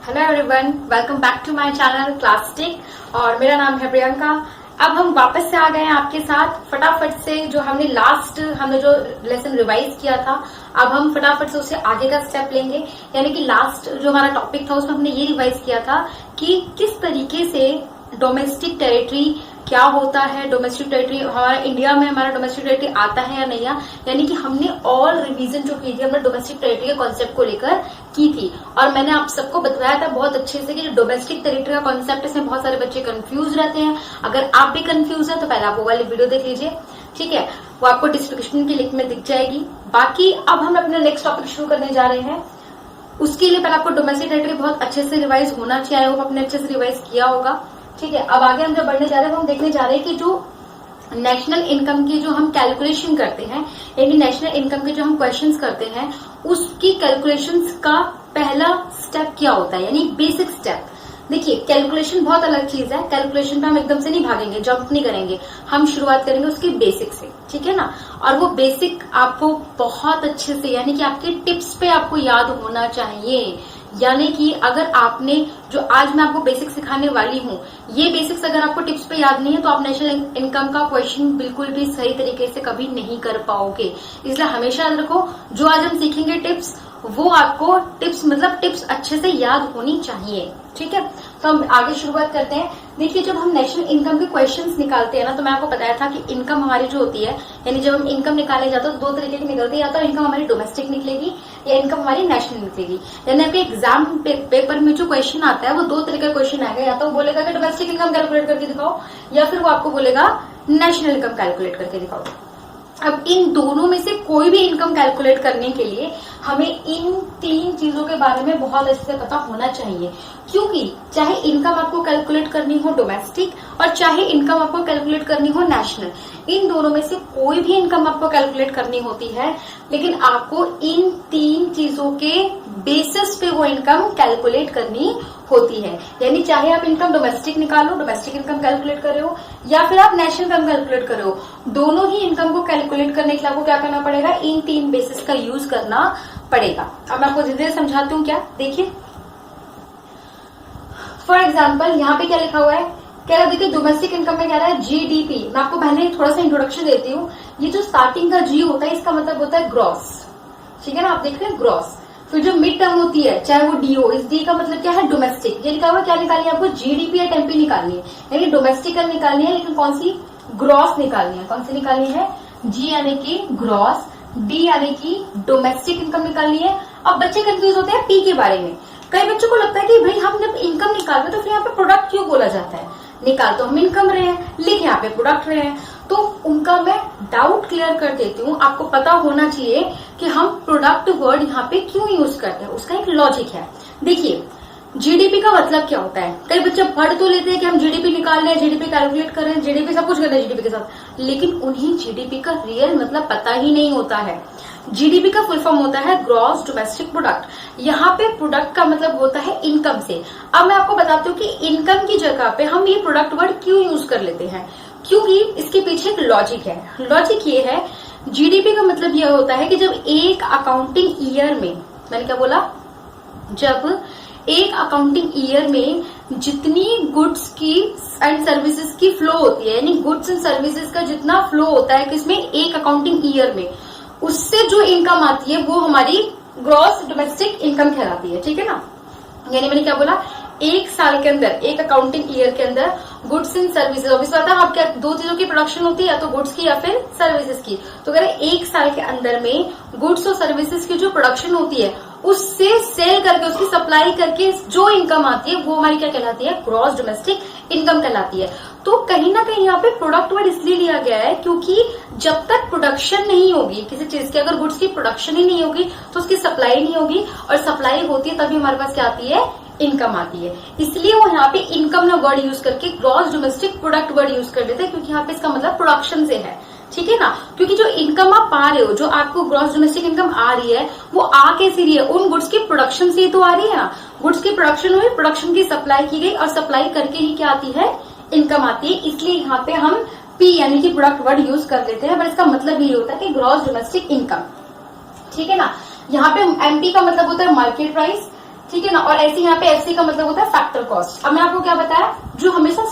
Hello everyone, welcome back to my channel classtic और मेरा नाम है प्रियंका। अब हम वापस से आ गए हैं आपके साथ फटाफट से। जो हमने जो लेसन रिवाइज किया था, अब हम फटाफट से उससे आगे का स्टेप लेंगे। यानी कि लास्ट जो हमारा टॉपिक था उसमें हमने ये रिवाइज किया था कि किस तरीके से डोमेस्टिक टेरिटरी क्या होता है, डोमेस्टिक टेरिटरी हमारा इंडिया में हमारा डोमेस्टिक टेरिटरी आता है या नहीं। यानी कि हमने और रिवीजन जो की थी हमने डोमेस्टिक टेरिटरी के कॉन्सेप्ट को लेकर की थी और मैंने आप सबको बताया था बहुत अच्छे से कि डोमेस्टिक टेरिटरी का कॉन्सेप्ट, इसमें बहुत सारे बच्चे कंफ्यूज रहते हैं। अगर आप भी कंफ्यूज है तो पहले आप वो वाली वीडियो देख लीजिए, ठीक है। वो आपको डिस्क्रिप्शन की लिंक में दिख जाएगी। बाकी अब हम अपना नेक्स्ट टॉपिक शुरू करने जा रहे हैं। उसके लिए पहले आपको डोमेस्टिक टेरिटरी बहुत अच्छे से रिवाइज होना चाहिए, वो आपने अच्छे से रिवाइज किया होगा, ठीक है। अब आगे हम जब बढ़ने जा रहे हैं तो हम देखने जा रहे हैं कि जो नेशनल इनकम की जो हम कैलकुलेशन करते हैं, यानी नेशनल इनकम के जो हम क्वेश्चंस करते हैं उसकी कैलकुलेशंस का पहला स्टेप क्या होता है, यानी बेसिक स्टेप। देखिए, कैलकुलेशन बहुत अलग चीज है। कैलकुलेशन पे हम एकदम से नहीं भागेंगे, जंप नहीं करेंगे, हम शुरुआत करेंगे उसके बेसिक से, ठीक है ना। और वो बेसिक आपको बहुत अच्छे से, यानी कि आपके टिप्स पे आपको याद होना चाहिए। यानी कि अगर आपने जो आज मैं आपको बेसिक सिखाने वाली हूँ, ये बेसिक्स अगर आपको टिप्स पे याद नहीं है तो आप नेशनल इनकम का क्वेश्चन बिल्कुल भी सही तरीके से कभी नहीं कर पाओगे। इसलिए हमेशा याद रखो, जो आज हम सीखेंगे टिप्स, वो आपको टिप्स अच्छे से याद होनी चाहिए, ठीक है। तो हम आगे शुरुआत करते हैं। देखिए, जब हम नेशनल इनकम के क्वेश्चंस निकालते हैं ना, तो मैं आपको बताया था कि इनकम हमारी जो होती है, यानी जब हम इनकम निकाले जाते हैं तो दो तरीके की निकलती है, या तो इनकम हमारी डोमेस्टिक निकलेगी या इनकम हमारी नेशनल निकलेगी। यानी आपके एग्जाम पेपर में जो क्वेश्चन आता है वो दो तरीके का क्वेश्चन आएगा, या तो वो बोलेगा कि डोमेस्टिक इनकम कैलकुलेट करके दिखाओ, या फिर वो आपको बोलेगा नेशनल इनकम कैलकुलेट करके दिखाओ। अब इन दोनों में से कोई भी इनकम कैलकुलेट करने के लिए हमें इन तीन चीजों के बारे में बहुत अच्छे से पता होना चाहिए, क्योंकि चाहे इनकम आपको कैलकुलेट करनी हो डोमेस्टिक और चाहे इनकम आपको कैलकुलेट करनी हो नेशनल, इन दोनों में से कोई भी इनकम आपको कैलकुलेट करनी होती है, लेकिन आपको इन तीन चीजों के बेसिस पे वो इनकम कैलकुलेट करनी होती है। यानी चाहे आप इनकम डोमेस्टिक निकालो, डोमेस्टिक इनकम कैलकुलेट कर रहे हो, या फिर आप नेशनल इनकम कैलकुलेट कर रहे हो, दोनों ही इनकम को कैलकुलेट करने के लिए आपको क्या करना पड़ेगा, इन तीन बेसिस का यूज करना पड़ेगा। अब मैं आपको धीरे धीरे समझाती हूँ। क्या देखिए, फॉर एग्जाम्पल यहाँ पे क्या लिखा हुआ है, कह रहा देखिए डोमेस्टिक इनकम में कह रहा है जीडीपी। मैं आपको पहले थोड़ा सा इंट्रोडक्शन देती हूँ। ये जो स्टार्टिंग का जी होता है इसका मतलब होता है ग्रॉस, ठीक है ना। आप देख रहे हैं ग्रॉस। फिर जो मिड टर्म होती है, चाहे वो डी हो, इस डी का मतलब क्या है, डोमेस्टिक। ये लिखा हुआ क्या निकालनी है आपको, जीडीपी या टेम्पी निकालनी है, यानी डोमेस्टिक निकालनी है, लेकिन कौन सी, ग्रॉस निकालनी है। कौन सी निकालनी है, जी यानी कि ग्रॉस, डी यानी कि डोमेस्टिक इनकम निकालनी है। अब बच्चे कंफ्यूज होते हैं पी के बारे में। कई बच्चों को लगता है कि भाई हम जब इनकम निकाल रहे तो फिर यहाँ पे प्रोडक्ट क्यों बोला जाता है, निकाल तो हम इनकम रहे हैं, लिख यहाँ पे प्रोडक्ट रहे हैं। तो उनका मैं डाउट क्लियर कर देती हूँ। आपको पता होना चाहिए कि हम प्रोडक्ट वर्ड यहाँ पे क्यों यूज करते हैं, उसका एक लॉजिक है। देखिए, जीडीपी का मतलब क्या होता है, कई बच्चे पढ़ तो लेते हैं कि हम जीडीपी निकाल रहे हैं, जीडीपी कैलकुलेट कर रहे हैं, जीडीपी सब कुछ कर रहे हैं जीडीपी के साथ, लेकिन उन्हें जीडीपी का रियल मतलब पता ही नहीं होता है। जीडीपी का फुल फॉर्म होता है ग्रॉस डोमेस्टिक प्रोडक्ट। यहाँ पे प्रोडक्ट का मतलब होता है इनकम से। अब मैं आपको बताती हूँ कि इनकम की जगह पे हम ये प्रोडक्ट वर्ड क्यों यूज कर लेते हैं, क्योंकि इसके पीछे एक लॉजिक है। लॉजिक ये है, जीडीपी का मतलब यह होता है कि जब एक अकाउंटिंग ईयर में, मैंने क्या बोला, जब एक अकाउंटिंग ईयर में जितनी गुड्स की एंड सर्विसेज की फ्लो होती है, यानी गुड्स एंड सर्विसेज का जितना फ्लो होता है किसमें, एक अकाउंटिंग ईयर में, उससे जो इनकम आती है वो हमारी ग्रॉस डोमेस्टिक इनकम कहलाती है, ठीक है ना। यानी मैंने क्या बोला, एक साल के अंदर, एक अकाउंटिंग ईयर के अंदर गुड्स एंड सर्विसेज, ऑब्वियसली बात है, आप क्या दो चीजों की प्रोडक्शन होती है, या तो गुड्स की या फिर सर्विसेज की। तो अगर एक साल के अंदर में गुड्स और सर्विसेज की जो प्रोडक्शन होती है उससे सेल करके, उसकी सप्लाई करके जो इनकम आती है वो हमारी क्या कहलाती है, ग्रॉस डोमेस्टिक इनकम कहलाती है। तो कहीं ना कहीं यहाँ पे प्रोडक्ट वर्ड इसलिए लिया गया है क्योंकि जब तक प्रोडक्शन नहीं होगी किसी चीज की, अगर गुड्स की प्रोडक्शन ही नहीं होगी तो उसकी सप्लाई नहीं होगी, और सप्लाई होती है तभी हमारे पास क्या आती है, इनकम आती है। इसलिए वो यहाँ पे इनकम ना वर्ड यूज करके gross domestic product word use कर देते हैं, क्योंकि यहाँ पे इसका मतलब प्रोडक्शन से है, ठीक है ना। क्योंकि जो इनकम आप पा रहे हो, जो आपको ग्रॉस डोमेस्टिक इनकम आ रही है, वो आ कैसे रही है, उन गुड्स की प्रोडक्शन से ही तो आ रही है ना। गुड्स की प्रोडक्शन हुई, प्रोडक्शन की सप्लाई की गई, और सप्लाई करके ही क्या आती है, इनकम आती है। इसलिए यहाँ पे हम पी यानी कि प्रोडक्ट वर्ड यूज कर लेते हैं, पर इसका मतलब ये होता है कि ग्रॉस डोमेस्टिक इनकम, ठीक है ना। यहाँ पे एमपी का मतलब होता है मार्केट प्राइस, ठीक है ना। और ऐसे यहाँ पे एफसी का मतलब होता है फैक्टर कॉस्ट। अब मैं आपको क्या बताया, जो हमेशा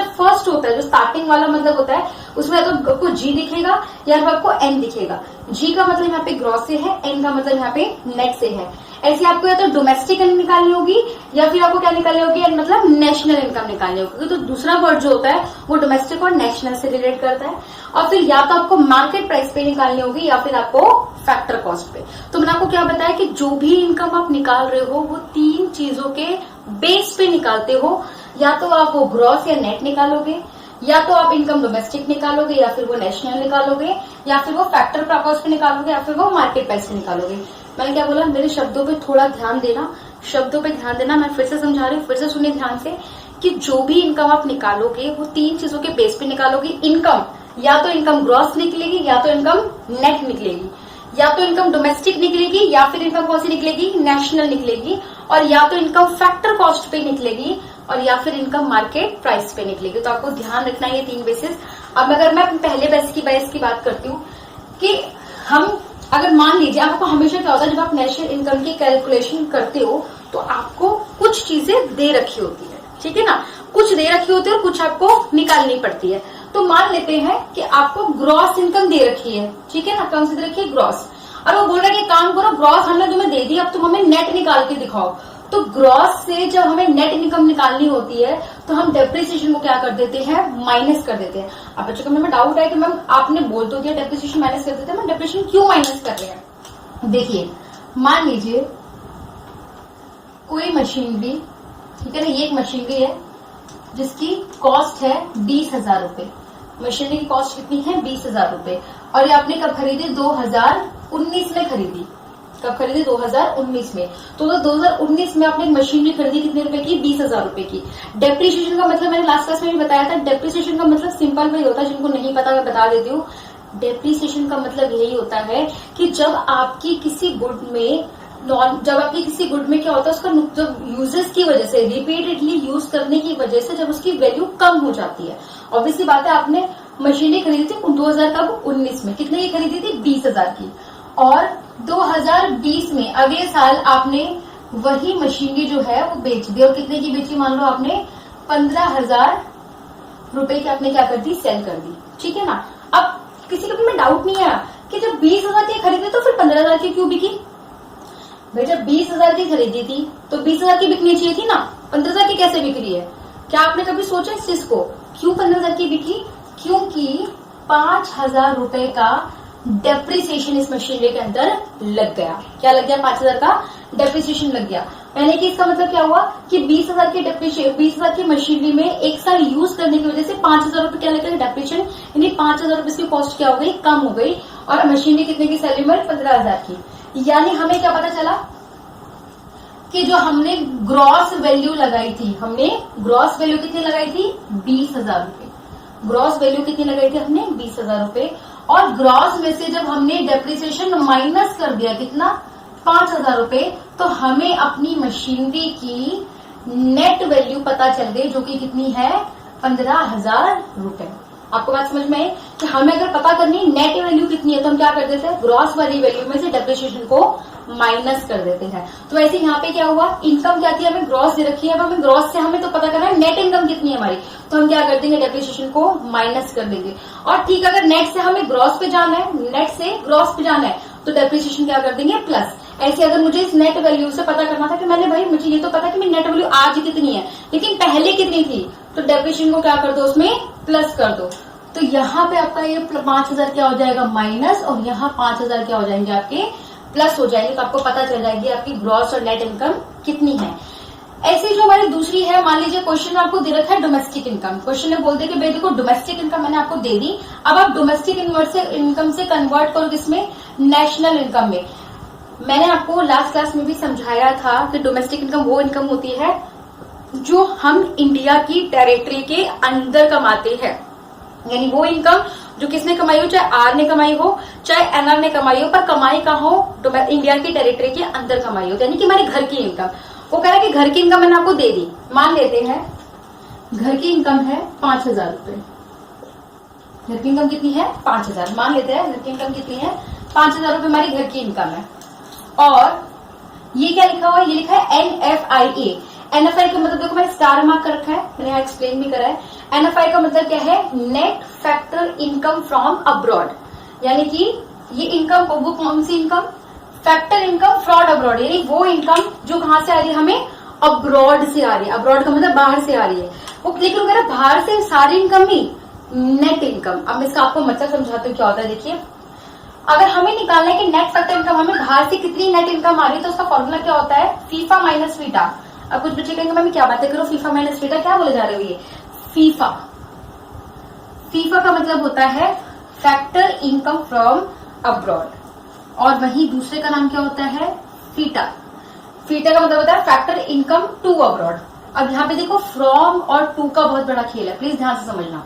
फर्स्ट होता है, जो स्टार्टिंग वाला मतलब होता है, उसमें या तो आपको जी दिखेगा या फिर आपको एन दिखेगा। जी का मतलब यहाँ पे ग्रॉस से है, एन का मतलब यहाँ पे नेट से है। ऐसे आपको या तो डोमेस्टिक इनकम निकालनी होगी या फिर आपको क्या निकालनी होगी, मतलब नेशनल इनकम निकालनी होगी। तो दूसरा वर्ड जो होता है वो डोमेस्टिक और नेशनल से रिलेट करता है। और फिर या तो आपको मार्केट प्राइस पे निकालनी होगी या फिर आपको फैक्टर कॉस्ट पे। तो मैंने आपको क्या बताया कि जो भी इनकम आप निकाल रहे हो वो 3 चीजों के बेस पे निकालते हो। या तो आप वो ग्रॉस या नेट निकालोगे, या तो आप इनकम डोमेस्टिक निकालोगे, या फिर वो नेशनल निकालोगे, या फिर वो फैक्टर कॉस्ट पे निकालोगे, या फिर वो मार्केट प्राइस पे निकालोगे। मैंने क्या बोला, मेरे शब्दों पे थोड़ा ध्यान देना, शब्दों पे ध्यान देना। मैं फिर से समझा रही हूँ, फिर से सुनिए ध्यान से कि जो भी इनकम आप निकालोगे वो 3 चीजों के बेस पे निकालोगे। इनकम या तो इनकम ग्रॉस निकलेगी, या तो इनकम नेट निकलेगी, या तो इनकम डोमेस्टिक निकलेगी, या फिर इनकम कौन सी निकलेगी, नेशनल निकलेगी, और या तो इनकम फैक्टर कॉस्ट पे निकलेगी, और या फिर इनकम मार्केट प्राइस पे निकलेगी। तो आपको ध्यान रखना है ये 3 बेसिस। अब अगर मैं पहले बेस की बात करती हूँ कि हम अगर मान लीजिए, आपको हमेशा क्या होता है, जब आप नेशनल इनकम की कैलकुलेशन करते हो तो आपको कुछ चीजें दे रखी होती है, ठीक है ना, कुछ दे रखी होती है और कुछ आपको निकालनी पड़ती है। तो मान लेते हैं कि आपको ग्रॉस इनकम दे रखी है, ठीक है ना, कौन सी दे रखी है, ग्रॉस। और वो बोल रहा है कि काम करो, ग्रॉस हमने तुम्हें दे दी, अब तुम हमें नेट निकाल के दिखाओ। तो ग्रॉस से जब हमें नेट इनकम निकालनी होती है तो हम डेप्रिसिएशन को क्या कर देते हैं, माइनस कर देते हैं। अब बच्चों को मैम डाउट है कि मैम आपने बोल तो दिया डेप्रिसिएशन माइनस कर देते हैं, मैम डेप्रिसिएशन क्यों माइनस कर रहे हैं। देखिए, मान लीजिए कोई मशीनरी, ठीक है ना, ये एक मशीनरी है जिसकी कॉस्ट है 20,000 रुपए। मशीनरी की कॉस्ट कितनी है, 20,000 रुपए। और ये आपने कब खरीदी, 2019 में खरीदी। कब खरीदी, 2019 में। तो 2019 में आपने एक मशीनरी खरीदी कितने रुपए की, 20,000 रुपए की। डेप्रिसिएशन का मतलब मैंने लास्ट क्लास में भी बताया था, डेप्रिसिएशन का मतलब सिंपल वही होता है, जिनको नहीं पता मैं बता देती हूँ। डेप्रिसिएशन का मतलब यही होता है कि जब आपकी किसी गुड में क्या होता है, उसका जब यूजेस की वजह से, रिपीटेडली यूज करने की वजह से जब उसकी वैल्यू कम हो जाती है। ऑब्वियसली बात है, आपने मशीनें खरीदी थी 2019 में, कितने की खरीदी थी, 20,000 की। और 2020 में अगले साल आपने वही मशीनरी जो है वो बेच दी, और कितने की बेची, मान लो आपने 15,000 रुपए की आपने क्या कर दी, सेल कर दी, ठीक है ना। अब किसी को भी डाउट नहीं आया कि जब 20,000 की खरीदी तो फिर 15,000 की क्यों बिकी। भाई जब 20,000 की खरीदी थी तो 20,000 की बिकनी चाहिए थी ना, 15,000 की कैसे बिक रही है। क्या आपने कभी सोचा इस चीज को, क्यों 15,000 की बिकी, क्योंकि 5,000 रुपए का डेप्रिसिएशन इस मशीनरी के अंदर लग गया। क्या लग गया, 5,000 का डेप्रिसिएशन लग गया। यानी कि इसका मतलब क्या हुआ कि 20,000 के 20,000 की मशीनरी में एक साल यूज करने की वजह से 5,000 रुपए क्या लग गया, डेप्रिसिएशन, यानी 5,000 रुपए की कॉस्ट क्या हो गई, कम हो गई। और मशीनरी कितने की सेलिंग में, 15,000 की। यानी हमें क्या पता चला कि जो हमने ग्रॉस वैल्यू लगाई थी, हमने ग्रॉस वैल्यू कितनी लगाई थी, 20,000 रुपए। ग्रॉस वैल्यू कितनी लगाई थी हमने, 20,000 रुपए। और ग्रॉस में से जब हमने डेप्रिसिएशन माइनस कर दिया, कितना, 5,000 रुपए, तो हमें अपनी मशीनरी की नेट वैल्यू पता चल गई, जो कि कितनी है, 15,000 रुपए। आपको बात समझ में आई कि हमें अगर पता करनी नेट वैल्यू कितनी है तो हम क्या कर देते हैं, ग्रॉस वाली वैल्यू में से डेप्रिसिएशन को माइनस कर देते हैं। तो ऐसे यहाँ पे क्या हुआ, इनकम क्या थी, हमें ग्रॉस दे रखी है, अब हमें ग्रॉस से हमें तो पता करना है नेट इनकम कितनी है हमारी, तो हम क्या कर देंगे, डेप्रिसिएशन को माइनस कर देंगे। और ठीक, अगर नेट से हमें ग्रॉस पे जाना है, नेट से ग्रॉस पे जाना है तो डेप्रिसिएशन क्या कर देंगे, प्लस। ऐसे अगर मुझे इस नेट वैल्यू से पता करना था कि मैंने, भाई मुझे ये तो पता कि मेरी नेट वैल्यू आज कितनी है लेकिन पहले कितनी थी, तो डेप्रिसिएशन को क्या कर दो, उसमें प्लस कर दो। तो यहाँ पे आपका ये 5,000 क्या हो जाएगा, माइनस, और यहाँ 5,000 क्या हो जाएंगे, आपके प्लस हो जाएंगे। तो आपको पता चल जाएगी आपकी ग्रॉस और नेट इनकम कितनी है। ऐसे जो हमारी दूसरी है, मान लीजिए क्वेश्चन आपको दे रखा है डोमेस्टिक इनकम। क्वेश्चन ने बोल दिया कि भाई देखो डोमेस्टिक इनकम मैंने आपको दे दी, अब आप डोमेस्टिक इनकम से कन्वर्ट करो किसमें, नेशनल इनकम में। मैंने आपको लास्ट क्लास में भी समझाया था कि डोमेस्टिक इनकम वो इनकम होती है जो हम इंडिया की टेरिटरी के अंदर कमाते हैं, यानी वो इनकम जो किसने कमाई हो, चाहे आर ने कमाई हो चाहे एनआर ने कमाई हो, पर कमाई कहाँ हो, इंडिया की टेरिटरी के अंदर कमाई हो, यानी कि हमारे घर की इनकम। वो कह रहा है कि घर की इनकम मैंने आपको दे दी, मान लेते हैं घर की इनकम है 5,000 रुपए। घर की इनकम कितनी है, 5,000, मान लेते हैं घर की इनकम कितनी है, 5,000 रुपए हमारी घर की इनकम है। और ये क्या लिखा हुआ है, ये लिखा है NFIA। NFI का मतलब देखो मैंने स्टार मार्क कर रखा है, मैंने यहाँ एक्सप्लेन भी करा है। NFI का मतलब क्या है, net factor income from abroad, यानी कि ये इनकम, वो कौन सी income, factor income from abroad, यानी वो इनकम जो कहां से आ रही है, हमें अब्रॉड से आ रही है। अब्रॉड का मतलब बाहर से आ रही है वो, लेकिन वो कह रहा बाहर से सारी इनकम ही, नेट इनकम। अब मैं इसका आपको मतलब समझाती हूँ क्या होता है। देखिए, अगर हमें निकालना है कि नेट फैक्टर इनकम हमें बाहर से कितनी नेट इनकम आ रही है, तो उसका फॉर्मूला क्या होता है, फीफा माइनस फीटा। अब कुछ बच्चे कहेंगे मैं क्या बातें करूं, फीफा माइनस फीटा क्या बोले जा रहे हो ये। फीफा, फीफा का मतलब होता है फैक्टर इनकम फ्रॉम अब्रॉड, और वही दूसरे का नाम क्या होता है, फीटा। फीटा का मतलब होता है फैक्टर इनकम टू अब्रॉड। अब यहाँ पे देखो फ्रॉम और टू का बहुत बड़ा खेल है, प्लीज ध्यान से समझना।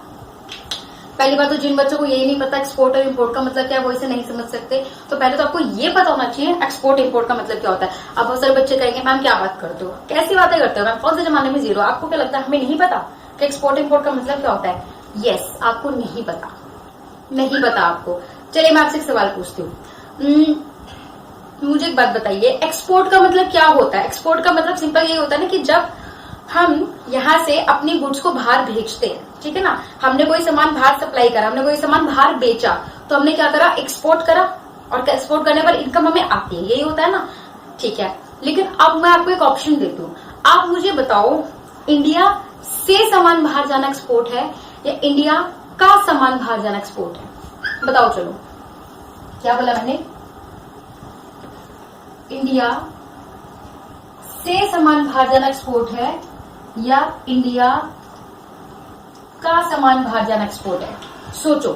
पहली बात तो जिन बच्चों को यही नहीं पता एक्सपोर्ट और इंपोर्ट का मतलब क्या है, वो इसे नहीं समझ सकते। तो पहले तो आपको ये पता होना चाहिए एक्सपोर्ट इंपोर्ट का मतलब क्या होता है। अब बहुत सारे बच्चे कहेंगे मैम क्या बात करते हो, कैसी बातें करते हो मैम, कौन से जमाने में जीरो, आपको क्या लगता है हमें नहीं पता कि एक्सपोर्ट इंपोर्ट का मतलब क्या होता है। यस, आपको नहीं पता, नहीं पता आपको। चलिए मैं आपसे एक सवाल पूछती हूँ, मुझे एक बात बताइए, एक्सपोर्ट का मतलब क्या होता है। एक्सपोर्ट का मतलब सिंपल ये होता है ना कि जब हम यहाँ से अपनी गुड्स को बाहर भेजते हैं, ठीक है ना, हमने कोई सामान बाहर सप्लाई करा, हमने कोई सामान बाहर बेचा, तो हमने क्या करा, एक्सपोर्ट करा, और एक्सपोर्ट करने पर इनकम हमें आती है, यही होता है ना, ठीक है। लेकिन अब मैं आपको एक ऑप्शन देती हूँ, आप मुझे बताओ इंडिया से सामान बाहर जाना एक्सपोर्ट है या इंडिया का सामान बाहर जाना एक्सपोर्ट है, बताओ। चलो क्या बोला मैंने, इंडिया से सामान बाहर जाना एक्सपोर्ट है या इंडिया का सामान बाहर जाना एक्सपोर्ट है। सोचो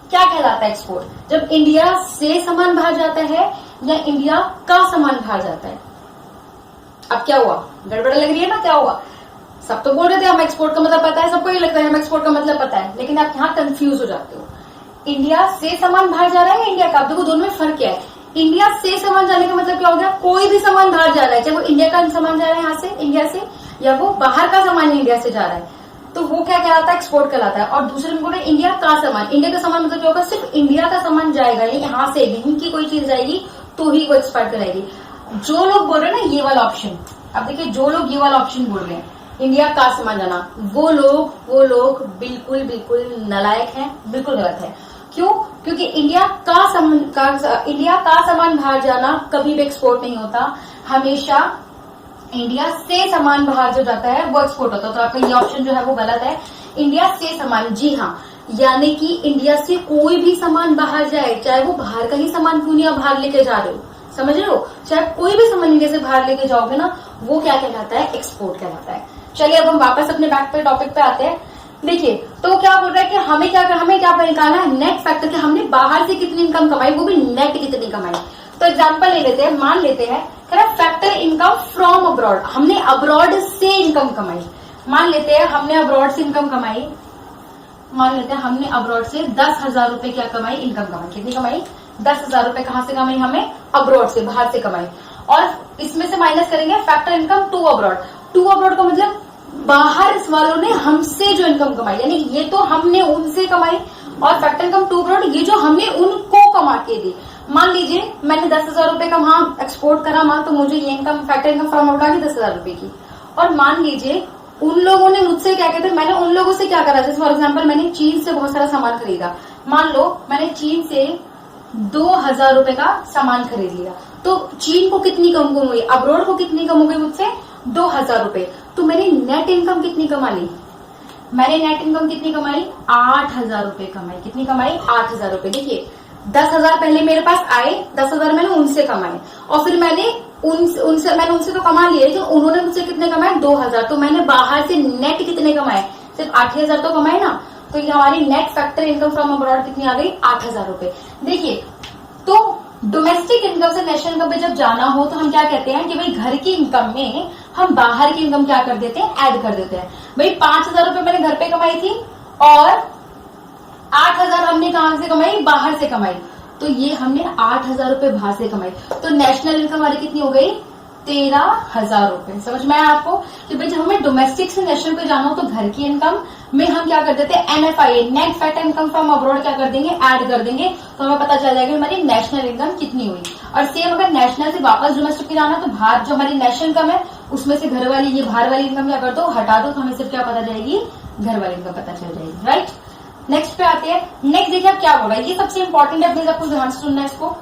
क्या कहलाता है एक्सपोर्ट, जब इंडिया से सामान बाहर जाता है या इंडिया का सामान बाहर जाता है। अब क्या हुआ, गड़बड़ लग रही है ना, क्या हुआ, सब तो बोल रहे थे हम एक्सपोर्ट का मतलब पता है, सबको ये लगता है हम एक्सपोर्ट का मतलब पता है, लेकिन आप यहाँ कंफ्यूज हो जाते हो। इंडिया से सामान बाहर जा रहा है इंडिया का, देखो दोनों में फर्क क्या है। इंडिया से सामान जाने का मतलब क्या हो गया, कोई भी सामान बाहर जा रहा है, चाहे वो इंडिया का सामान जा रहा है यहाँ से इंडिया से, या वो बाहर का सामान इंडिया से जा रहा है, तो वो क्या कहलाता है, एक्सपोर्ट कहलाता है। और दूसरे में बोल रहे इंडिया का सामान, इंडिया का सामान मतलब क्या होगा, सिर्फ इंडिया का सामान जाएगा, यहाँ से यहीं की कोई चीज जाएगी तो ही वो एक्सपोर्ट कराएगी। जो लोग बोल रहे हैं ना ये वाला ऑप्शन, अब देखिए जो लोग ये वाला ऑप्शन बोल रहे हैं इंडिया का सामान जाना, वो लोग बिल्कुल बिल्कुल नालायक हैं, बिल्कुल गलत है। क्यों, क्योंकि इंडिया का सामान बाहर जाना कभी भी एक्सपोर्ट नहीं होता, हमेशा इंडिया से सामान बाहर जो जाता है वो एक्सपोर्ट होता है। तो आपका ये ऑप्शन जो है वो गलत है, इंडिया से सामान, जी हाँ, यानी कि इंडिया से कोई भी सामान बाहर जाए, चाहे वो बाहर का ही सामान क्यों नहीं आप बाहर लेके जा रहे हो, समझ रहे हो, चाहे कोई भी सामान इंडिया से बाहर लेके जाओगे ना, वो क्या कहलाता है, एक्सपोर्ट कहलाता है। चलिए अब हम वापस अपने बैक पे टॉपिक पे आते हैं। देखिए तो क्या बोल रहा है कि हमें क्या निकालना है, नेट फैक्टर, कि हमने बाहर से कितनी इनकम कमाई, वो भी नेट कितनी कमाई। तो एग्जांपल ले लेते हैं, मान लेते हैं फैक्टर इनकम फ्रॉम अब्रॉड, हमने अब्रॉड से इनकम कमाई। मान लेते हैं हमने अब्रॉड से इनकम कमाई, मान लेते हैं हमने अब्रॉड से 10,000 रुपए क्या कमाई, इनकम कमाई। कितनी कमाई, 10,000 रुपए कहां से कमाई, हमें अब्रॉड से, बाहर से कमाई। और इसमें से माइनस करेंगे factor income to abroad. To abroad का मतलब बाहर वालों ने हमसे जो इनकम कमाई, यानी ये तो हमने उनसे कमाई, और फैक्टर इनकम टू अब्रॉड ये जो हमने उनको कमा के दी। मान लीजिए मैंने 10,000 रुपए का वहां एक्सपोर्ट करा माल, तो मुझे ये income factor income from abroad आ गई 10,000 रुपए की। और मान लीजिए उन लोगों ने मुझसे क्या कहते, मैंने उन लोगों से क्या करा, जैसे फॉर एग्जाम्पल मैंने चीन से बहुत सारा सामान खरीदा, मान लो मैंने चीन से 2,000 रुपए का सामान खरीद लिया, तो चीन को कितनी कम हो गई, अब्रॉड को कितनी कम हो गई मुझसे, 2,000 रुपए। तो मैंने नेट इनकम कितनी कमा ली, मैंने नेट इनकम कितनी कमाई, 8,000 रुपए कमाई। कितनी कमाई, 8,000 रुपए। देखिए 10,000 पहले मेरे पास आए, 10,000 मैंने उनसे कमाए, और फिर मैंने उनसे तो कमा लिए, लेकिन उन्होंने मुझसे कितने कमाए, 2,000। तो मैंने बाहर से नेट कितने कमाए, सिर्फ 8,000 तो कमाए ना। तो ये हमारी net factor income from abroad कितनी आ गई, 8,000 रुपए। देखिए तो डोमेस्टिक इनकम से नेशनल इनकम पे जब जाना हो तो हम क्या कहते हैं कि भाई घर की इनकम में हम बाहर की इनकम क्या कर देते हैं, ऐड कर देते हैं। भाई 5,000 रुपए मैंने घर पे कमाई थी और 8,000 हमने कहां से कमाई, बाहर से कमाई, तो ये हमने 8,000 रुपए बाहर से कमाई। तो नेशनल इनकम हमारी कितनी हो गई, 13,000 रुपए। समझ में आया आपको कि भाई जब हमें डोमेस्टिक से नेशनल पे जाना हो तो घर की इनकम में हम क्या कर देते हैं, NFI net fact income from abroad क्या कर देंगे, ऐड कर देंगे, तो हमें पता चल जाएगा हमारी नेशनल इनकम कितनी हुई। और सेम अगर नेशनल से वापस डोमेस्टिक की जाना, तो बाहर जो हमारी नेशनल इनकम है उसमें से घर वाली, ये बाहर वाली इनकम क्या कर दो, हटा दो, तो हमें सिर्फ क्या पता चलेगी, घर वाली इनकम पता चल जाएगी। राइट, नेक्स्ट पे आते हैं। नेक्स्ट देखिए अब क्या बोला, ये सबसे इंपॉर्टेंट है, प्लीज आपको ध्यान से सुनना है इसको।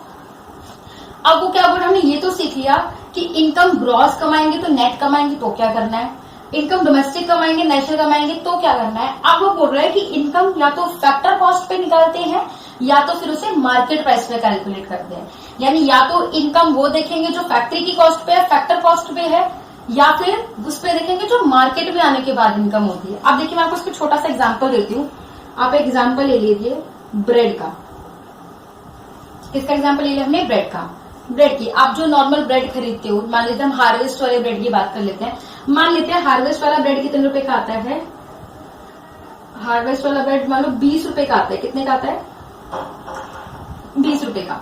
अब वो क्या बोला, हमने ये तो सीख लिया कि इनकम ग्रॉस कमाएंगे तो नेट कमाएंगे तो क्या करना है, इनकम डोमेस्टिक कमाएंगे नेशनल कमाएंगे तो क्या करना है। अब वो बोल रहा है कि इनकम या तो फैक्टर कॉस्ट पे निकालते हैं या तो फिर उसे मार्केट प्राइस पे कैलकुलेट करते हैं। यानी या तो इनकम वो देखेंगे जो फैक्ट्री की कॉस्ट पे है, फैक्टर कॉस्ट पे है, या फिर उस पे देखेंगे जो मार्केट में आने के बाद इनकम होती है। अब देखिए मैं आपको इसको छोटा सा एग्जाम्पल देती हूँ। आप एग्जाम्पल ले लीजिए ब्रेड का। किसका एग्जाम्पल ले लिया हमने, ब्रेड का। ब्रेड की आप जो नॉर्मल ब्रेड खरीदते हो, मान लेते हैं हम हार्वेस्ट वाले ब्रेड की बात कर लेते हैं। मान लेते हैं हार्वेस्ट वाला ब्रेड कितने रुपए का आता है, हार्वेस्ट वाला ब्रेड मान लो 20 रुपए का आता है। कितने का आता है, 20 रुपए का।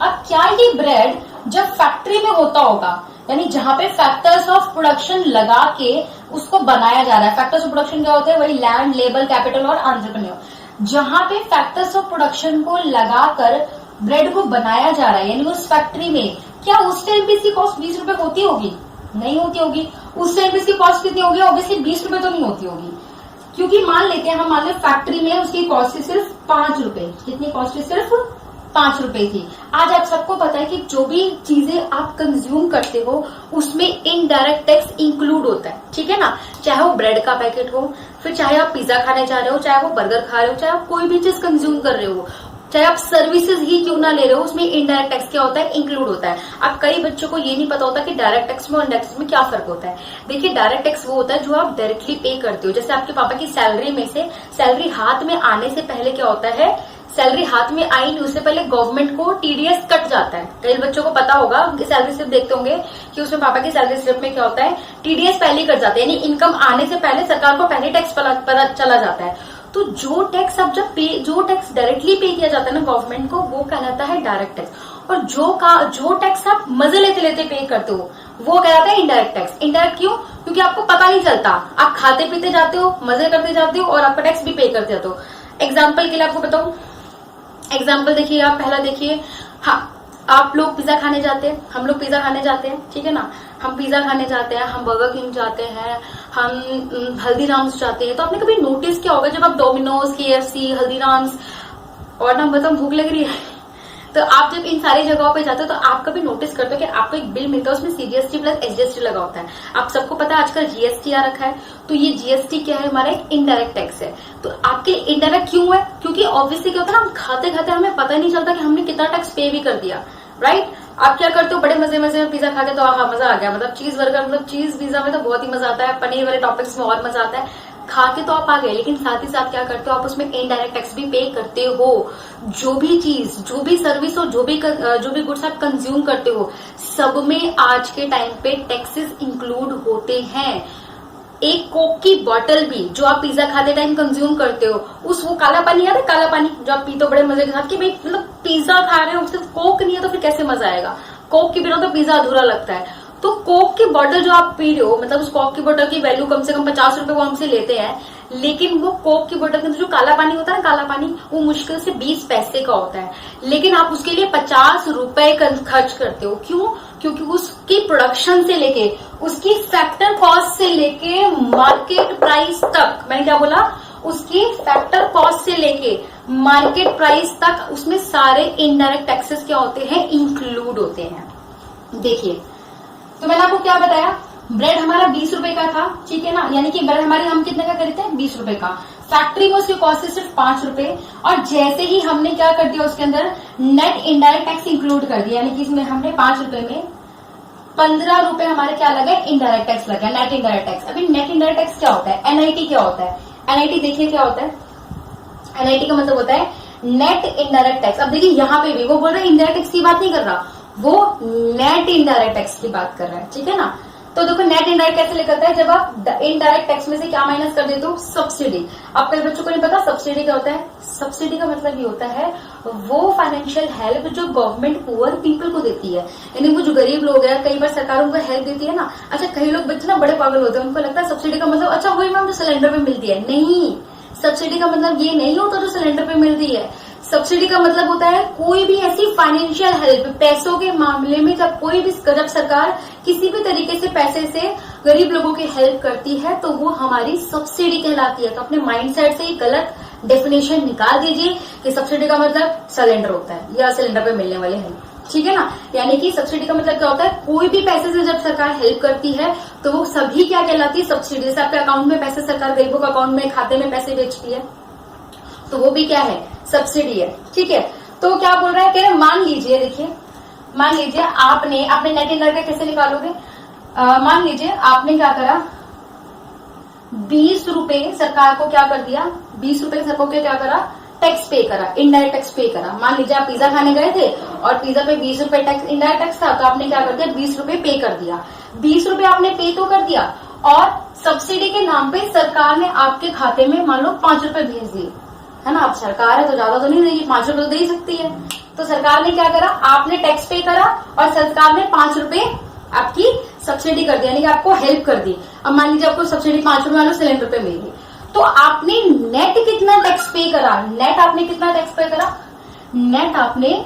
अब क्या ये ब्रेड जब फैक्ट्री में होता होगा, यानी जहां पे फैक्टर्स ऑफ प्रोडक्शन लगा के उसको बनाया जा रहा है, फैक्टर्स ऑफ प्रोडक्शन क्या होते हैं, वही लैंड, लेबर, कैपिटल और एंटरप्रेन्योर, जहां पे फैक्टर्स ऑफ प्रोडक्शन को लगाकर ब्रेड को बनाया जा रहा है, यानी उस फैक्ट्री में, क्या उस टाइम पे इसकी कॉस्ट 20 रुपए होती होगी, नहीं होती होगी। उस टाइम पे इसकी कॉस्ट कितनी होगी, ऑब्वियसली 20 रुपए तो नहीं होती होगी, क्योंकि मान लेते हैं हम, मान लें फैक्ट्री में उसकी कॉस्ट थी सिर्फ 5 रुपए। कितनी कॉस्ट थी, सिर्फ 5 रुपए थी। आज आप सबको पता है कि जो भी चीजें आप कंज्यूम करते हो उसमें इनडायरेक्ट टैक्स इंक्लूड होता है, ठीक है ना। चाहे वो ब्रेड का पैकेट हो, फिर चाहे आप पिज्जा खाने जा रहे हो, चाहे वो बर्गर खा रहे हो, चाहे आप कोई भी चीज कंज्यूम कर रहे हो, चाहे आप सर्विसेज ही क्यों ना ले रहे हो, उसमें इनडायरेक्ट टैक्स क्या होता है, इंक्लूड होता है। अब कई बच्चों को ये नहीं पता होता कि डायरेक्ट टैक्स में और इनडायरेक्ट टैक्स में क्या फर्क होता है। देखिए डायरेक्ट टैक्स वो होता है जो आप डायरेक्टली पे करते हो। जैसे आपके पापा की सैलरी में से सैलरी हाथ में आने से पहले क्या होता है, सैलरी हाथ में आई नहीं उससे पहले गवर्नमेंट को टीडीएस कट जाता है। कई बच्चों को पता होगा, उनकी सैलरी स्लिप देखते होंगे कि उसमें पापा की सैलरी स्लिप में क्या होता है, टीडीएस पहले कट जाता है, यानी इनकम आने से पहले सरकार को पहले टैक्स पता चला जाता है। तो जो टैक्स अब जब जो टैक्स डायरेक्टली पे किया जाता है ना गवर्नमेंट को, वो कहलाता है डायरेक्ट टैक्स। और जो टैक्स आप मजे लेते लेते पे करते हो वो कहलाता है इनडायरेक्ट टैक्स। इनडायरेक्ट क्यों, क्योंकि आपको पता नहीं चलता, आप खाते पीते जाते हो, मजे करते जाते हो और आपका टैक्स भी पे करते जाते हो। एग्जाम्पल के लिए आपको बताऊं, एग्जाम्पल देखिए, आप पहला देखिए, हाँ आप लोग पिज्जा खाने जाते हैं, हम लोग पिज्जा खाने जाते हैं, ठीक है ना, हम पिज्जा खाने जाते हैं, हम बर्गर किंग जाते हैं, हम हल्दीराम्स जाते हैं। तो आपने कभी नोटिस किया होगा जब आप डोमिनोज, KFC, हल्दीराम्स और ना बताओ भूख लग रही है, तो आप जब इन सारी जगहों पे जाते हो तो आप कभी नोटिस करते हो कि आपको एक बिल मिलता है, उसमें CGST प्लस SGST लगा होता है। आप सबको पता है आजकल GST आ रखा है, तो ये GST क्या है, हमारा एक इनडायरेक्ट टैक्स है। तो आपके इनडायरेक्ट क्यों है, क्योंकि ऑब्वियसली क्या होता है ना, हम खाते खाते हमें पता नहीं चलता कि हमने कितना टैक्स पे भी कर दिया। राइट, आप क्या करते हो, बड़े मजे मजे में पिज्जा खा के तो हाँ मजा आ गया, मतलब चीज बर्गर, मतलब चीज पिज्जा में तो बहुत ही मजा आता है, पनीर वाले टॉपिक्स में और मजा आता है, खा के तो आप आ गए, लेकिन साथ ही साथ क्या करते हो आप उसमें इनडायरेक्ट टैक्स भी पे करते हो। जो भी चीज, जो भी सर्विस और जो भी गुड्स आप कंज्यूम करते हो, सब में आज के टाइम पे टैक्सेस इंक्लूड होते हैं। एक कोक की बोतल भी जो आप पिज्जा खाते टाइम कंज्यूम करते हो, उस वो काला पानी याद है, काला पानी जो आप पीते हो बड़े मजे के साथ, कि भाई मतलब पिज्जा खा रहे हो सिर्फ कोक नहीं है तो फिर कैसे मजा आएगा, कोक के बिना तो पिज्जा अधूरा लगता है। तो कोक की बोतल जो आप पी रहे हो, मतलब उस कोक की बोतल की वैल्यू कम से कम 50 रुपए वो हमसे लेते हैं, लेकिन वो कोक की बोतल के अंदर जो काला पानी होता है ना, काला पानी, वो मुश्किल से 20 पैसे का होता है, लेकिन आप उसके लिए 50 रुपए खर्च करते हो। क्यों, क्योंकि उसकी प्रोडक्शन से लेके, उसकी फैक्टर कॉस्ट से लेके मार्केट प्राइस तक, मैंने क्या बोला, उसकी फैक्टर कॉस्ट से लेके मार्केट प्राइस तक उसमें सारे इनडायरेक्ट टैक्सेस क्या होते हैं, इंक्लूड होते हैं। देखिए, तो मैंने आपको क्या बताया, ब्रेड हमारा 20 रुपए का था, ठीक है ना, यानी कि ब्रेड हमारी हम कितने का खरीदते हैं, 20 रुपए का। फैक्ट्री में उसकी कॉस्ट है सिर्फ 5 रुपए, और जैसे ही हमने क्या कर दिया उसके अंदर नेट इनडायरेक्ट टैक्स इंक्लूड कर दिया, यानी कि इसमें हमने 5 रुपए में 15 रुपए हमारे क्या लगा, इनडायरेक्ट टैक्स लगा, नेट इनडायरेक्ट टैक्स। अभी नेट इनडायरेक्ट टैक्स क्या होता है, NIT क्या होता है, NIT देखिए क्या होता है, NIT का मतलब होता है नेट इनडायरेक्ट टैक्स। अब देखिए यहाँ पे भी वो बोल रहा है इनडायरेक्ट टैक्स की बात नहीं कर रहा, वो नेट इनडायरेक्ट टैक्स की बात कर रहा है, ठीक है ना। तो देखो नेट इनडायरेक्ट कैसे निकलता है, जब आप इनडायरेक्ट टैक्स में से क्या माइनस कर देते हो, सब्सिडी। अब कई बच्चों को नहीं पता सब्सिडी क्या होता है, सब्सिडी का मतलब ये होता है वो फाइनेंशियल हेल्प जो गवर्नमेंट पुअर पीपल को देती है, यानी वो जो गरीब लोग हैं, कई बार सरकार उनको हेल्प देती है ना। अच्छा, कई लोग बच्चे ना बड़े पागल होते हैं, उनको लगता है सब्सिडी का मतलब अच्छा वही मैम जो सिलेंडर पे मिलती है। नहीं, सब्सिडी का मतलब ये नहीं होता जो सिलेंडर पे मिलती है। सब्सिडी का मतलब होता है कोई भी ऐसी फाइनेंशियल हेल्प, पैसों के मामले में जब सरकार किसी भी तरीके से पैसे से गरीब लोगों की हेल्प करती है तो वो हमारी सब्सिडी कहलाती है। तो अपने माइंडसेट से गलत डेफिनेशन निकाल दीजिए कि सब्सिडी का मतलब सिलेंडर होता है या सिलेंडर पे मिलने वाले हेल्प, ठीक है ना। यानी कि सब्सिडी का मतलब क्या होता है, कोई भी पैसे से जब सरकार हेल्प करती है तो वो सभी क्या कहलाती है, सब्सिडी। जैसे आपके अकाउंट में पैसे, सरकार गरीबों के अकाउंट में, खाते में पैसे बेचती है तो वो भी क्या है, सब्सिडी है, ठीक है। तो क्या बोल रहा है, कह रहे मान लीजिए, देखिए मान लीजिए आपने नेट इनकम का कैसे निकालोगे, मान लीजिए आपने क्या करा, 20 रुपए सरकार को क्या कर दिया, 20 रुपए सरकार को क्या करा, टैक्स पे करा, इनडायरेक्ट टैक्स पे करा। मान लीजिए आप पिज्जा खाने गए थे और पिज्जा पे 20 रुपए टैक्स, इनडायरेक्ट टैक्स था, तो आपने क्या कर दिया, 20 रुपए पे कर दिया। 20 रुपए आपने पे तो कर दिया और सब्सिडी के नाम पे सरकार ने आपके खाते में मान लो 5 रुपए भेज दिए, है ना। अब सरकार है तो ज्यादा तो नहीं देगी, 5 रुपए तो दे ही सकती है। तो सरकार ने क्या करा, आपने टैक्स पे करा और सरकार ने 5 रुपए आपकी सब्सिडी कर दी, यानी कि आपको हेल्प कर दी। अब मान लीजिए आपको सब्सिडी 5 रुपए वालों सिलेंडर पे मिली, तो आपने नेट कितना टैक्स पे करा, नेट आपने कितना टैक्स पे करा, नेट आपने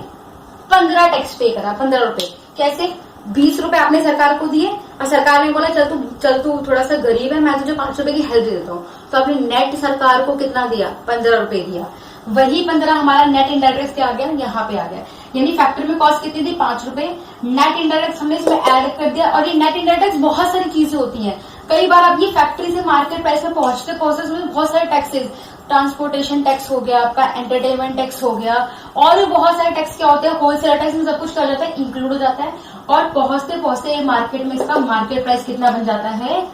15 टैक्स पे करा, 15 रुपए। कैसे, 20 रुपए आपने सरकार को दिए और सरकार ने बोला चल तू थोड़ा सा गरीब है, मैं तुझे 5 रुपए की हेल्प दे देता हूँ, तो आपने नेट सरकार को कितना दिया, 15 रुपए दिया। वही 15 हमारा नेट इनडायरेक्ट क्या आ गया, यहाँ पे आ गया। यानी फैक्ट्री में कॉस्ट कितनी थी, 5 रुपए, नेट इनडायरेक्ट हमने इसमें ऐड कर दिया। और ये नेट इनडायरेक्ट बहुत सारी चीजें होती हैं। कई बार अब ये फैक्ट्री से मार्केट प्राइस में पहुंचते बहुत सारे टैक्सेस, ट्रांसपोर्टेशन टैक्स हो गया आपका, एंटरटेनमेंट टैक्स हो गया, और भी बहुत सारे टैक्स क्या होते हैं, होलसेलर टैक्स में सब कुछ क्या हो जाता है, इंक्लूड हो जाता है। और पहुंचते मार्केट में इसका मार्केट प्राइस कितना बन जाता है,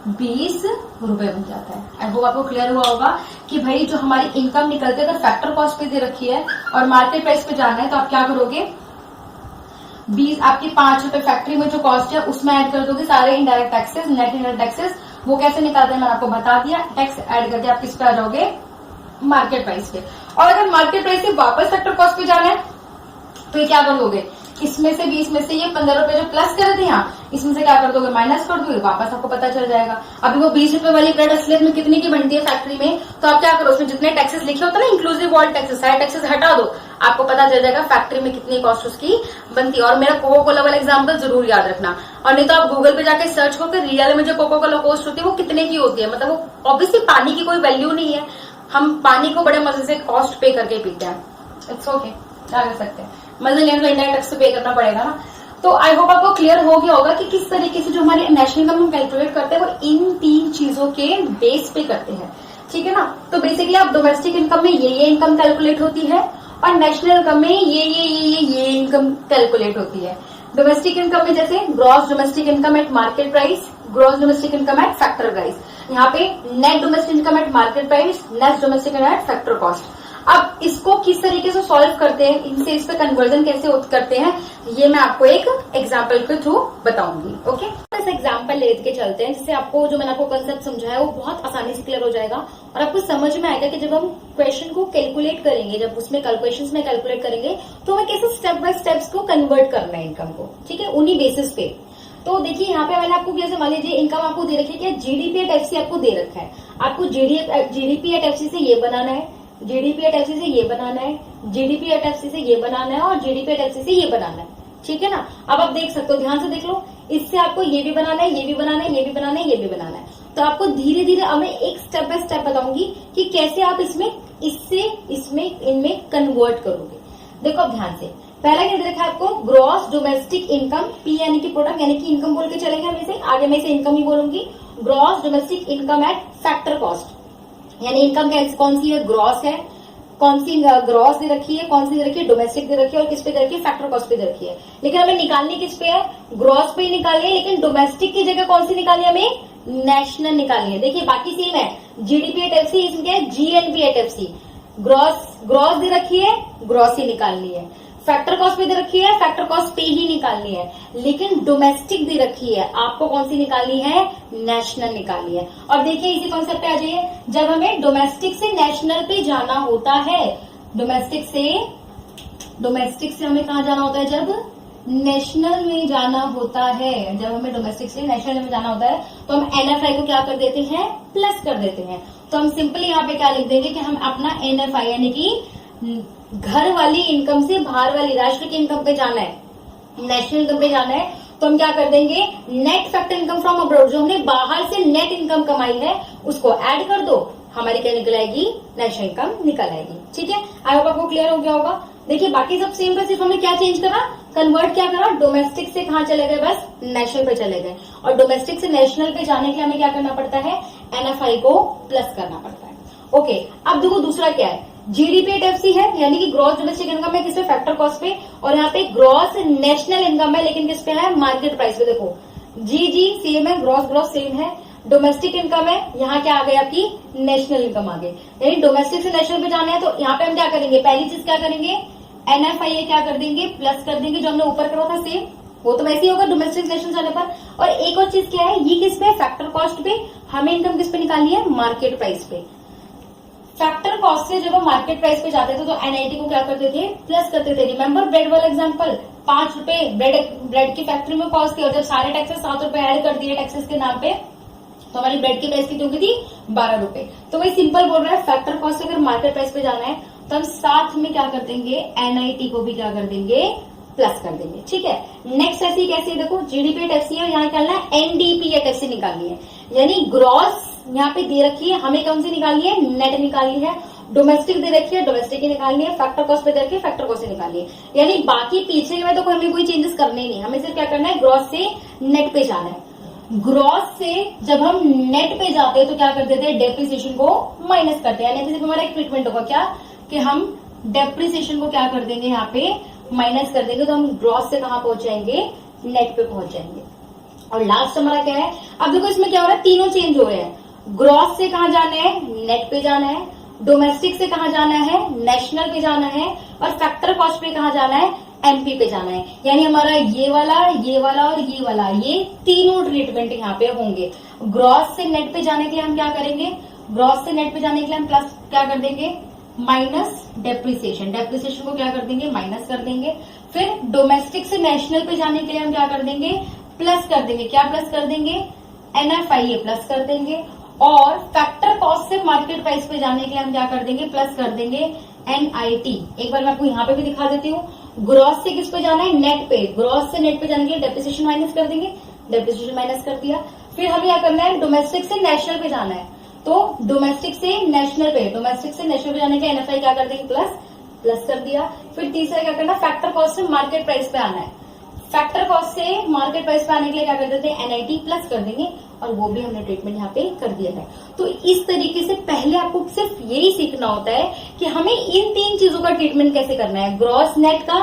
20 रुपए बन जाता है। आई होप आपको क्लियर हुआ होगा कि भाई जो हमारी इनकम निकलती है, अगर फैक्टर कॉस्ट पे दे रखी है और मार्केट प्राइस पे जाना है तो आप क्या करोगे, 20 आपकी 5 रुपए फैक्ट्री में जो कॉस्ट है उसमें ऐड कर दोगे सारे indirect taxes, net indirect taxes. वो कैसे निकालते हैं मैंने आपको बता दिया, टैक्स ऐड करके आप किस पे आ जाओगे, मार्केट प्राइस पे। और अगर मार्केट प्राइस से वापस फैक्टर कॉस्ट पे जाना है तो ये क्या कर दोगे, इसमें से 20 में से ये 15 रुपए जो प्लस कर थे यहाँ, इसमें से क्या कर दोगे, माइनस कर दोगे, वापस आपको पता चल जाएगा। अभी वो 20 रुपए वाली ब्रेड असलियत में कितने की बनती है फैक्ट्री में, तो आप क्या करो, उसमें जितने टैक्सेस लिखे होते हैं ना, इंक्लूसिव ऑल टैक्सेस, सारे टैक्सेस हटा दो, आपको पता चल जाएगा फैक्ट्री में कितनी कॉस्ट उसकी बनती है। और मेरा कोको कोला वाला एग्जाम्पल जरूर याद रखना, और नहीं तो आप गूगल पे जाके सर्च करो रियल में जो कोको कोला कॉस्ट होती है वो कितने की होती है। मतलब वो ऑब्वियसली पानी की कोई वैल्यू नहीं है, हम पानी को बड़े मजे से कॉस्ट पे करके पीते हैं, इट्स ओके, क्या कर सकते हैं, मजे लेने तो इंडायरेक्ट टैक्स पे करना पड़ेगा ना। तो आई होप आपको क्लियर हो गया होगा कि किस तरीके से जो हमारी नेशनल इनकम हम कैलकुलेट करते हैं वो इन 3 चीजों के बेस पे करते हैं, ठीक है ना। तो बेसिकली आप डोमेस्टिक इनकम में ये इनकम कैलकुलेट होती है और नेशनल इनकम में ये इनकम कैलकुलेट होती है। डोमेस्टिक इनकम में जैसे gross domestic income eight market price, gross domestic income eight factor price, यहाँ पे net domestic income eight market price, net domestic income eight factor cost. अब इसको किस तरीके से सॉल्व करते हैं, इनसे इस पे कन्वर्जन कैसे करते हैं, ये मैं आपको एक एग्जांपल के थ्रू बताऊंगी। ओके, इस एग्जांपल लेके चलते हैं जिससे आपको जो मैंने आपको कंसेप्ट समझाया वो बहुत आसानी से क्लियर हो जाएगा और आपको समझ में आएगा कि जब हम क्वेश्चन को कैलकुलेट करेंगे, जब उसमें कैलकुलेशंस में कैलकुलेट करेंगे तो हमें कैसे स्टेप बाय स्टेप्स को कन्वर्ट करना है इनकम को, ठीक है, उन्हीं बेसिस पे। तो देखिए यहाँ पे मैंने आपको जैसे मान लीजिए इनकम आपको दे रखी है, जीडीपी एट एफसी आपको दे रखा है, आपको जीडीपी एट एफसी से ये बनाना है, जीडीपी एट एफसी से ये बनाना है, जीडीपी एट एफसी से ये बनाना है और जीडीपी एट एफसी से ये बनाना है, ठीक है ना। अब आप देख सकते हो, ध्यान से देख लो, इससे आपको ये भी बनाना है, ये भी बनाना है, ये भी बनाना है, ये भी बनाना है। तो आपको धीरे धीरे अब मैं एक स्टेप बाय स्टेप बताऊंगी कि कैसे आप इनमें कन्वर्ट करोगे। देखो अब ध्यान से, पहला क्या दे रखा है आपको, ग्रॉस डोमेस्टिक इनकम, पी यानी कि प्रोडक्ट, यानी कि इनकम बोल के चलेंगे हमें, आगे मैं इसे इनकम ही बोलूंगी। Gross domestic income eight factor cost, यानी इनकम कौन सी है, ग्रॉस है, कौन सी ग्रॉस दे रखी है, कौन सी दे रखी है, डोमेस्टिक दे रखी है और किस पे दे रखी है, फैक्टर कॉस्ट पे दे रखी है। लेकिन हमें निकालनी किस पे है, ग्रॉस पे ही निकालनी है, लेकिन डोमेस्टिक की जगह कौन सी निकालनी है, हमें नेशनल निकालनी है। देखिए बाकी सेम है, जीडीपी एट एफसी, इसमें क्या है, जीएनपी एट एफसी, ग्रॉस दे रखी है, ग्रॉस ही निकालनी है, फैक्टर कॉस्ट पे दे रखी है, फैक्टर कॉस्ट पे ही निकालनी है, लेकिन डोमेस्टिक दे रखी है, आपको कौन सी निकालनी है, नेशनल निकालनी है। और देखिए इसी कॉन्सेप्ट पे आ जाइए, जब हमें डोमेस्टिक से नेशनल पे जाना होता है, डोमेस्टिक से डोमेस्टिक से हमें कहाँ जाना होता है? जब नेशनल में जाना होता है, जब हमें डोमेस्टिक से नेशनल में जाना होता है तो हम NFI को क्या कर देते हैं? प्लस कर देते हैं। तो हम सिंपली यहाँ पे क्या लिख देंगे कि हम अपना NFI यानी कि घर वाली इनकम से बाहर वाली राष्ट्र की इनकम पे जाना है, नेशनल इनकम पे जाना है, तो हम क्या कर देंगे? Net factor income from abroad, जो हमने बाहर से नेट इनकम कमाई है उसको ऐड कर दो, हमारी क्या निकल आएगी? नेशनल इनकम निकल आएगी। ठीक है, आई होप आपको क्लियर हो गया होगा। देखिए बाकी सब सेम था, सिर्फ हमने क्या चेंज करा? कन्वर्ट क्या करा? डोमेस्टिक से कहाँ चले गए? बस नेशनल पे चले गए। और डोमेस्टिक से नेशनल पे जाने के लिए हमें क्या करना पड़ता है? NFI को प्लस करना पड़ता है। ओके, अब देखो दूसरा क्या है? GDP एट FC है, यानी कि ग्रॉस डोमेस्टिक इनकम है, किस पे? फैक्टर कॉस्ट पे। और यहाँ पे ग्रॉस नेशनल इनकम है, लेकिन किस पे है? मार्केट प्राइस पे। देखो जी सेम है, ग्रॉस ग्रॉस सेम है। डोमेस्टिक इनकम है, यहाँ क्या आ गई? आपकी नेशनल इनकम आ गई। यानी डोमेस्टिक से नेशनल पे जाना है तो यहाँ पे हम क्या करेंगे? पहली चीज क्या करेंगे? NFI क्या कर देंगे? प्लस कर देंगे, जो हमने ऊपर करा था सेम, वो तो वैसे ही होगा डोमेस्टिक नेशनल जाने पर। और एक और चीज क्या है? ये किस पे? फैक्टर कॉस्ट पे। हमें इनकम किस पे निकालनी है? मार्केट प्राइस पे। फैक्टर कॉस्ट से जब हम मार्केट प्राइस पे जाते थे तो NIT को क्या करते थे? प्लस करते थे। रिमेंबर ब्रेड वाला एग्जांपल, 5 रुपए ब्रेड की फैक्ट्री में कॉस्ट थी, और जब सारे टैक्सेस 7 रुपए ऐड कर दिए टैक्सेस के नाम पे तो हमारी ब्रेड की प्राइस कितनी होगी थी? 12 रुपए। तो वही सिंपल बोल रहा है, फैक्टर कॉस्ट से अगर मार्केट प्राइस पे जाना है तो हम साथ में क्या कर देंगे? NIT को भी क्या कर देंगे? प्लस कर देंगे। ठीक है, नेक्स्ट ऐसी कैसे? देखो GDP एट FC है, यहाँ निकालना है NDP एट FC निकालनी है, यानी ग्रॉस यहाँ पे दे रखी है, हमें कौन सी निकालनी है? नेट निकालनी है। डोमेस्टिक दे रखी है, डोमेस्टिक की निकालनी है। फैक्टर कॉस्ट पे दे रखी है, फैक्टर कॉस्ट से निकालनी है। यानी बाकी पीछे में तो हमें कोई चेंजेस करने ही नहीं, हमें सिर्फ क्या करना है? ग्रॉस से नेट पे जाना है। ग्रॉस से जब हम नेट पे जाते हैं तो क्या कर देते हैं? डेप्रिसिएशन को माइनस करते हैं। यानी सिर्फ हमारा एक ट्रीटमेंट होगा क्या? कि हम डेप्रिसिएशन को क्या कर देंगे? यहाँ पे माइनस कर देंगे, तो हम ग्रॉस से कहाँ पहुंच जाएंगे? नेट पे पहुंच जाएंगे। और लास्ट हमारा क्या है? अब देखो इसमें क्या हो रहा है? तीनों चेंज हो रहे हैं। ग्रॉस से कहाँ जाना है? नेट पे जाना है। डोमेस्टिक से कहाँ जाना है? नेशनल पे जाना है। और फैक्टर कॉस्ट पे कहाँ जाना है? MP पे जाना है। यानी हमारा ये वाला और ये वाला, ये तीनों ट्रीटमेंट यहाँ पे होंगे। ग्रॉस से नेट पे जाने के लिए हम क्या करेंगे? ग्रॉस से नेट पे जाने के लिए हम प्लस क्या कर देंगे? Minus depreciation. डेप्रिसिएशन को क्या कर देंगे? माइनस कर देंगे। फिर डोमेस्टिक से नेशनल पे जाने के लिए हम क्या कर देंगे? प्लस कर देंगे। क्या प्लस कर देंगे? NFI प्लस कर देंगे। और फैक्टर कॉस्ट से मार्केट प्राइस पे जाने के लिए हम क्या कर देंगे? प्लस कर देंगे NIT। एक बार मैं आपको यहाँ पे भी दिखा देती हूँ। ग्रॉस से किस पे जाना है? नेट पे। ग्रॉस से नेट पे जाने के लिए डेप्रिसिएशन माइनस कर देंगे, डेप्रिसिएशन माइनस कर दिया। फिर हमें क्या करना है? डोमेस्टिक से नेशनल पे जाना है, तो डोमेस्टिक से नेशनल पे जाने के NFI क्या कर देंगे? प्लस कर दिया। फिर तीसरा क्या करना? फैक्टर कॉस्ट से मार्केट प्राइस पे आना है। फैक्टर कॉस्ट से मार्केट प्राइस पे आने के लिए क्या कर देते हैं? NIT प्लस कर देंगे, और वो भी हमने ट्रीटमेंट यहाँ पे कर दिया है। तो इस तरीके से पहले आपको सिर्फ यही सीखना होता है कि हमें इन 3 चीजों का ट्रीटमेंट कैसे करना है, ग्रॉस नेट का,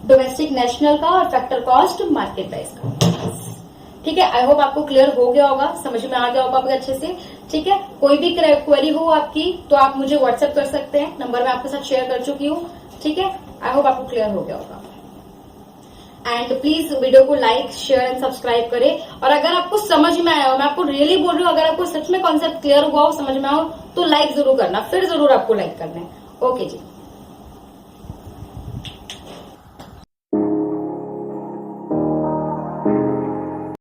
डोमेस्टिक नेशनल का, और फैक्टर कॉस्ट मार्केट प्राइस का। ठीक है, आई होप आपको क्लियर हो गया होगा, समझ में आ गया होगा आपको अच्छे से। ठीक है, कोई भी क्वेरी हो आपकी तो आप मुझे व्हाट्सएप कर सकते हैं, नंबर मैं आपके साथ शेयर कर चुकी हूँ। ठीक है, आई होप आपको क्लियर हो गया होगा। एंड प्लीज वीडियो को लाइक, शेयर एंड सब्सक्राइब करें। और अगर आपको समझ में आया हो, मैं आपको रियली बोल रही हूँ, अगर आपको सच में कॉन्सेप्ट क्लियर हुआ हो, समझ में आओ, तो लाइक जरूर करना, फिर जरूर आपको लाइक करना है। ओके जी।